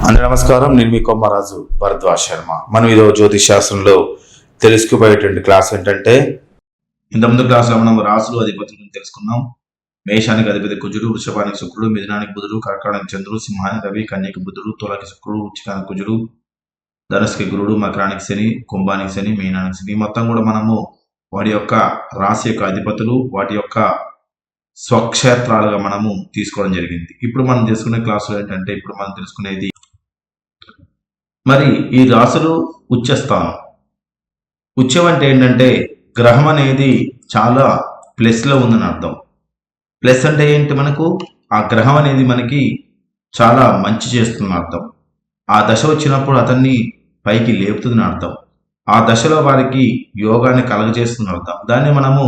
అందరి నమస్కారం. నేను మీ కొమ్మరాజు భరద్వాజ్ శర్మ. మనం ఈరోజు జ్యోతిష్ శాస్త్రంలో తెలుసుకుపోయేటువంటి క్లాస్ ఏంటంటే, ఇంతకుముందు క్లాస్లో మనం రాసులు అధిపతులను తెలుసుకున్నాం. మేషానికి అధిపతి కుజుడు, వృషభానికి శుక్రుడు, మిథునానికి బుధుడు, కర్కాటకానికి చంద్రుడు, సింహానికి రవి, కన్యకి బుధుడు, తులకి శుక్రుడు, వృశ్చికానికి కుజుడు, ధనుసుకి గురుడు, మకరానికి శని, కుంభానికి శని, మీనానికి శని. మొత్తం కూడా మనము వాటి యొక్క రాశి యొక్క అధిపతులు, వాటి యొక్క స్వక్షేత్రాలుగా మనము తీసుకోవడం జరిగింది. ఇప్పుడు మనం చేసుకునే క్లాసులో ఏంటంటే, ఇప్పుడు మనం తెలుసుకునేది మరి ఈ రాశులు ఉచ్చస్థానం. ఉచ్చం అంటే ఏంటంటే గ్రహం అనేది చాలా ప్లస్లో ఉందని అర్థం. ప్లస్ అంటే ఏంటి, మనకు ఆ గ్రహం అనేది మనకి చాలా మంచి చేస్తుందని అర్థం. ఆ దశ వచ్చినప్పుడు అతన్ని పైకి లేపుతుందని అర్థం. ఆ దశలో వారికి యోగాన్ని కలగజేస్తుంది అర్థం. దాన్ని మనము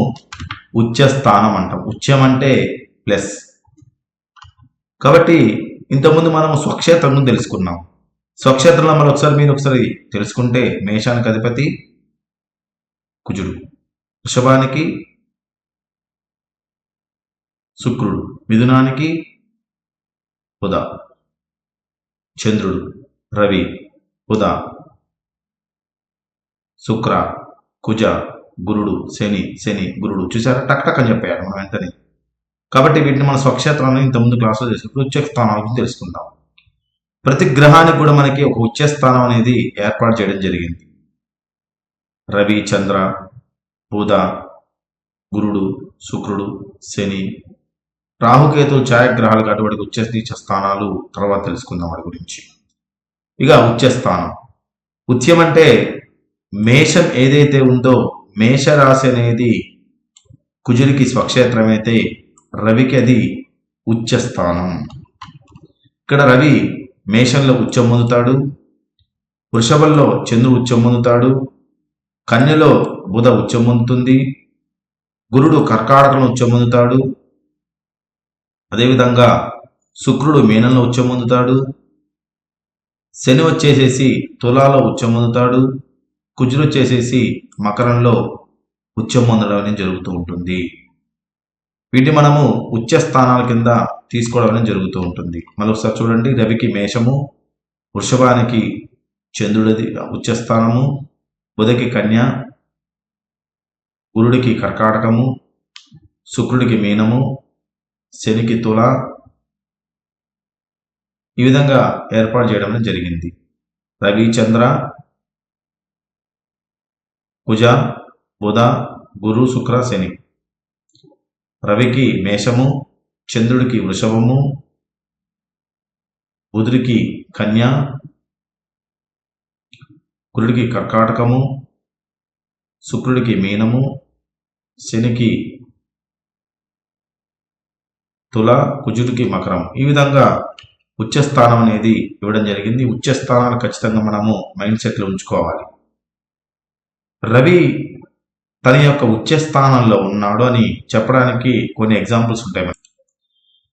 ఉచ్చస్థానం అంటాం. ఉచ్చం అంటే ప్లస్. కాబట్టి ఇంతకుముందు మనం స్వక్షేత్రం తెలుసుకున్నాం. స్వక్షేత్రంలో మీరు ఒకసారి తెలుసుకుంటే, మేషానికి అధిపతి కుజుడు, వృషభానికి శుక్రుడు, మిథునానికి బుధ, చంద్రుడు, రవి, బుధ, శుక్ర, కుజ, గురుడు, శని గురుడు. చూసారా, టక్ టక్ అని చెప్పారు మనం వెంటనే. కాబట్టి వీటిని మన స్వక్షేత్రాన్ని ఇంతకుముందు క్లాసులో చేసుకుంటూ ఉచ్చ స్థానాల గురించి తెలుసుకుందాం. ప్రతి గ్రహానికి కూడా మనకి ఒక ఉచ్చస్థానం అనేది ఏర్పాటు చేయడం జరిగింది. రవి, చంద్ర, బుధ, గురుడు, శుక్రుడు, శని, రాహుకేతులు ఛాయాగ్రహాలకు అటువంటి ఉచ్చ స్థానాలు తర్వాత తెలుసుకుందాం వాటి గురించి. ఇక ఉచ్చస్థానం. ఉత్యం అంటే మేషం ఏదైతే ఉందో, మేషరాశి అనేది కుజుడికి స్వక్షేత్రం అయితే రవికి అది ఉచ్చస్థానం. ఇక్కడ రవి మేషంలో ఉచ్చం పొందుతాడు, వృషభంలో చంద్రుడు ఉచ్చం పొందుతాడు, కన్యలో బుధ ఉచ్చం పొందుతుంది, గురుడు కర్కాటకంలో ఉచ్చం పొందుతాడు, అదేవిధంగా శుక్రుడు మీనంలో ఉచ్చం పొందుతాడు, శని వచ్చేసేసి తులాలో ఉచ్చం పొందుతాడు, కుజుడు వచ్చేసేసి మకరంలో ఉచ్చం పొందడం అనేది జరుగుతూ ఉంటుంది. వీటిని మనము ఉచ్చ స్థానాల కింద తీసుకోవడం అనేది జరుగుతూ ఉంటుంది. మళ్ళీ ఒకసారి చూడండి, రవికి మేషము, వృషభానికి చంద్రుడిది ఉచ్చస్థానము, బుధకి కన్య, గురుడికి కర్కాటకము, శుక్రుడికి మీనము, శనికి తుల, ఈ విధంగా ఏర్పాటు చేయడం అనేది జరిగింది. రవి, చంద్ర, కుజ, బుధ, గురు, శుక్ర, శని. రవికి మేషము, చంద్రుడికి వృషభము, బుధుడికి కన్య, గురుడికి కర్కాటకము, శుక్రుడికి మీనము, శనికి తుల, కుజుడికి మకరం. ఈ విధంగా ఉచ్చస్థానం అనేది ఇవ్వడం జరిగింది. ఉచ్చస్థానాలు ఖచ్చితంగా మనము మైండ్ సెట్లో ఉంచుకోవాలి. రవి తన యొక్క ఉచ్చస్థానంలో ఉన్నాడు అని చెప్పడానికి కొన్ని ఎగ్జాంపుల్స్ ఉంటాయి.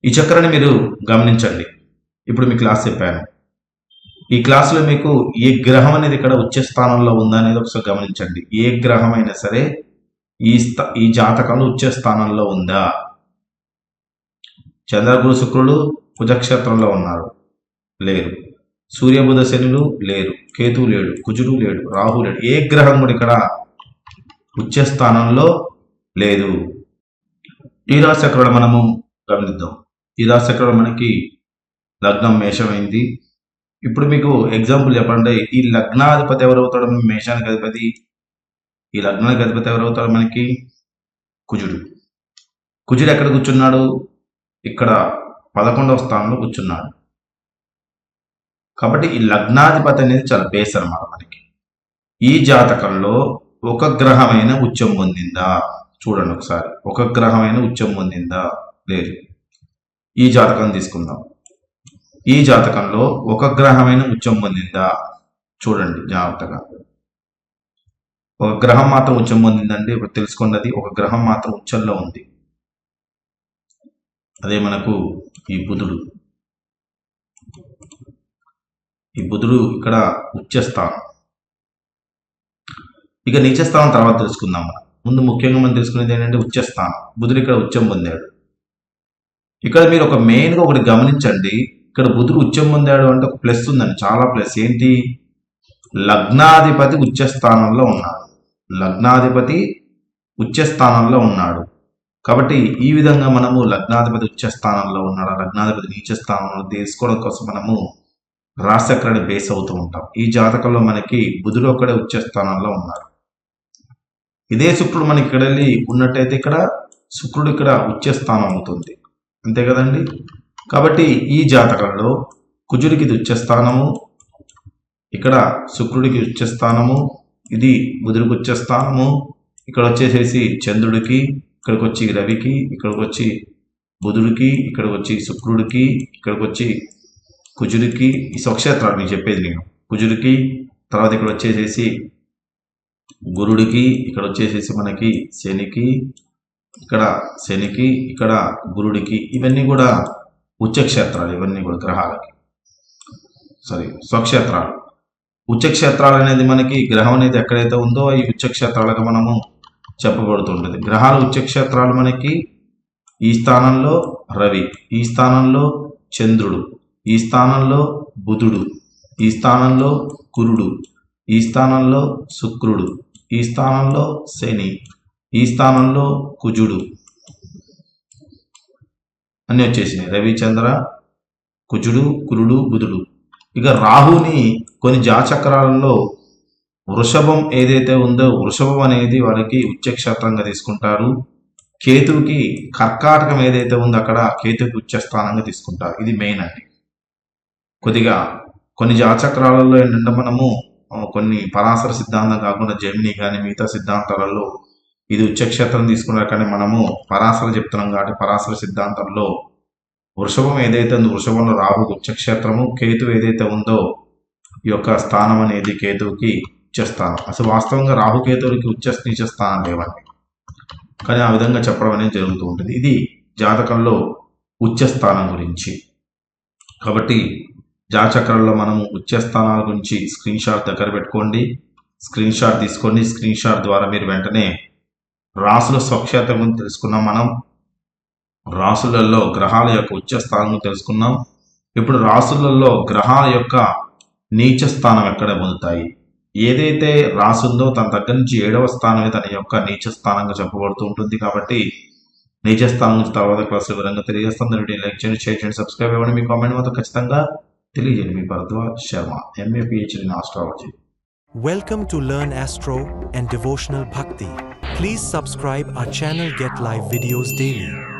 ఈ చక్రాన్ని మీరు గమనించండి. ఇప్పుడు మీ క్లాస్ చెప్పాను. ఈ క్లాసులో మీకు ఏ గ్రహం అనేది ఇక్కడ ఉచ్చస్థానంలో ఉందా అనేది ఒకసారి గమనించండి. ఏ గ్రహం అయినా సరే ఈ జాతకంలో ఉచ్చస్థానంలో ఉందా? చంద్రగురు శుక్రుడు కుజక్షేత్రంలో ఉన్నారు, లేరు. సూర్యబుధ శనులు లేరు, కేతువు లేడు, కుజుడు లేడు, రాహు లేడు. ఏ గ్రహం కూడా ఇక్కడ ఉచ్చస్థానంలో లేదు. ఈ రాశి చక్రాలు మనము గమనిద్దాం. ఈ రాశి చక్రాలు మనకి లగ్నం మేషమైంది. ఇప్పుడు మీకు ఎగ్జాంపుల్ చెప్పండి, ఈ లగ్నాధిపతి ఎవరవుతాడు? మేషానికి అధిపతి. ఈ లగ్నానికి అధిపతి ఎవరవుతాడు? మనకి కుజుడు. కుజుడు ఎక్కడ కూర్చున్నాడు? ఇక్కడ 11వ స్థానంలో కూర్చున్నాడు. కాబట్టి ఈ లగ్నాధిపతి అనేది చాలా బేస్ అన్నమాట మనకి. ఈ జాతకంలో ఒక గ్రహమైన ఉచ్చం పొందిందా? చూడండి ఒకసారి. ఒక గ్రహమైన ఉచ్చం పొందిందా? లేదు. ఈ జాతకం తీసుకుందాం. ఈ జాతకంలో ఒక గ్రహమైన ఉచ్చం పొందిందా? చూడండి జాగ్రత్తగా. ఒక గ్రహం మాత్రం ఉచ్చం పొందిందండి. ఇప్పుడు తెలుసుకున్నది ఒక గ్రహం మాత్రం ఉచ్చంలో ఉంది. అదే మనకు ఈ బుధుడు. ఈ బుధుడు ఇక్కడ ఉచ్చస్థానం. ఇక నీచస్థానం తర్వాత తెలుసుకుందాం. ముందు ముఖ్యంగా మనం తెలుసుకునేది ఏంటంటే ఉచ్చస్థానం. బుధుడు ఇక్కడ ఉచ్చం పొందాడు. ఇక్కడ మీరు ఒక మెయిన్గా ఒకటి గమనించండి. ఇక్కడ బుధుడు ఉచ్చం పొందాడు అంటే ఒక ప్లస్ ఉందండి, చాలా ప్లస్. ఏంటి? లగ్నాధిపతి ఉచ్చ స్థానంలో ఉన్నాడు. లగ్నాధిపతి ఉచ్చ స్థానంలో ఉన్నాడు. కాబట్టి ఈ విధంగా మనము లగ్నాధిపతి ఉచ్చ స్థానంలో ఉన్నాడు, లగ్నాధిపతి నీచ స్థానంలో తెలుసుకోవడం కోసం మనము రాశిచక్రాన్ని బేస్ అవుతూ ఉంటాం. ఈ జాతకంలో మనకి బుధుడు ఒక్కడే ఉచ్చ స్థానంలో ఉన్నాడు. ఇదే శుక్రుడు మనకి ఇక్కడ వెళ్ళి ఉన్నట్టయితే ఇక్కడ శుక్రుడు ఇక్కడ ఉచ్చ స్థానం అవుతుంది, అంతే కదండి. కాబట్టి ఈ జాతకంలో కుజుడికి ఇది ఉచ్చ స్థానము, ఇక్కడ శుక్రుడికి ఉచ్చ స్థానము, ఇది బుధుడికి ఉచ్చ స్థానము, ఇక్కడ వచ్చేసేసి చంద్రుడికి, ఇక్కడికి వచ్చి రవికి, ఇక్కడికి వచ్చి బుధుడికి, ఇక్కడికి వచ్చి శుక్రుడికి, ఇక్కడికి వచ్చి కుజుడికి. ఈ స్వక్షేత్రాలు మీకు చెప్పేది నేను. కుజుడికి, తర్వాత ఇక్కడ వచ్చేసేసి గురుడికి, ఇక్కడ వచ్చేసేసి మనకి శనికి, ఇక్కడ శనికి, ఇక్కడ గురుడికి. ఇవన్నీ కూడా ఉచ్చక్షేత్రాలు, ఇవన్నీ కూడా గ్రహాలకి స్వక్షేత్రాలు. ఉచ్చక్షేత్రాలు అనేది మనకి గ్రహం అనేది ఎక్కడైతే ఉందో ఈ ఉచ్చక్షేత్రాలుగా మనము చెప్పబడుతుంటుంది. గ్రహాల ఉచ్చక్షేత్రాలు మనకి ఈ స్థానంలో రవి, ఈ స్థానంలో చంద్రుడు, ఈ స్థానంలో బుధుడు, ఈ స్థానంలో కురుడు, ఈ స్థానంలో శుక్రుడు, ఈ స్థానంలో శని, ఈ స్థానంలో కుజుడు అన్నీ వచ్చేసినాయి. రవి, చంద్ర, కుజుడు, కురుడు, బుధుడు. ఇక రాహుని కొన్ని జాచక్రాలలో వృషభం ఏదైతే ఉందో వృషభం అనేది వాళ్ళకి ఉచ్చక్షేత్రంగా తీసుకుంటారు. కేతువుకి కర్కాటకం ఏదైతే ఉందో అక్కడ కేతువుకి ఉచ్చ స్థానంగా తీసుకుంటారు. ఇది మెయిన్ అండి. కొద్దిగా కొన్ని జాచక్రాలలో ఏంటంటే మనము కొన్ని పరాశర సిద్ధాంతం కాకుండా జమిని కానీ మిగతా సిద్ధాంతాలలో ఇది ఉచ్చక్షేత్రం తీసుకున్నారు, కానీ మనము పరాశర చెప్తున్నాం కాబట్టి పరాశర సిద్ధాంతంలో వృషభం ఏదైతే ఉందో వృషభంలో రాహు ఉచ్చక్షేత్రము, కేతు ఏదైతే ఉందో ఈ యొక్క స్థానం అనేది కేతువుకి ఉచ్చస్థానం. అసలు వాస్తవంగా రాహుకేతువులకి నీచ స్థానం లేవండి, కానీ ఆ విధంగా చెప్పడం అనేది జరుగుతూ ఉంటుంది. ఇది జాతకంలో ఉచ్చ స్థానం గురించి. కాబట్టి జాతచక్రంలో మనము ఉచ్చ స్థానాల గురించి స్క్రీన్ షాట్ దగ్గర పెట్టుకోండి, స్క్రీన్ షాట్ తీసుకోండి. స్క్రీన్ షాట్ ద్వారా మీరు వెంటనే రాసుల స్వక్షేత్రం గురించి తెలుసుకున్నాం. మనం రాసులలో గ్రహాల యొక్క ఉచ్చ స్థానం తెలుసుకున్నాం. ఇప్పుడు రాసులలో గ్రహాల యొక్క నీచ స్థానం ఎక్కడ పొందుతాయి, ఏదైతే రాసుందో తన దగ్గర నుంచి 7వ స్థానమే తన యొక్క నీచ స్థానంగా చెప్పబడుతూ ఉంటుంది. కాబట్టి నీచ స్థానం నుంచి తర్వాత క్లాస్ వివరంగా తెలియజేస్తాం. వీడియో లైక్ చేయండి, షేర్ చేయండి, సబ్స్క్రైబ్ అవ్వండి. మీ కామెంట్ మాత్రం ఖచ్చితంగా తెలియజేయండి. మీ Bharadwaj Sharma, MA PhD in astrology. Welcome to Learn Astro and Devotional Bhakti. Please subscribe our channel, get live videos daily.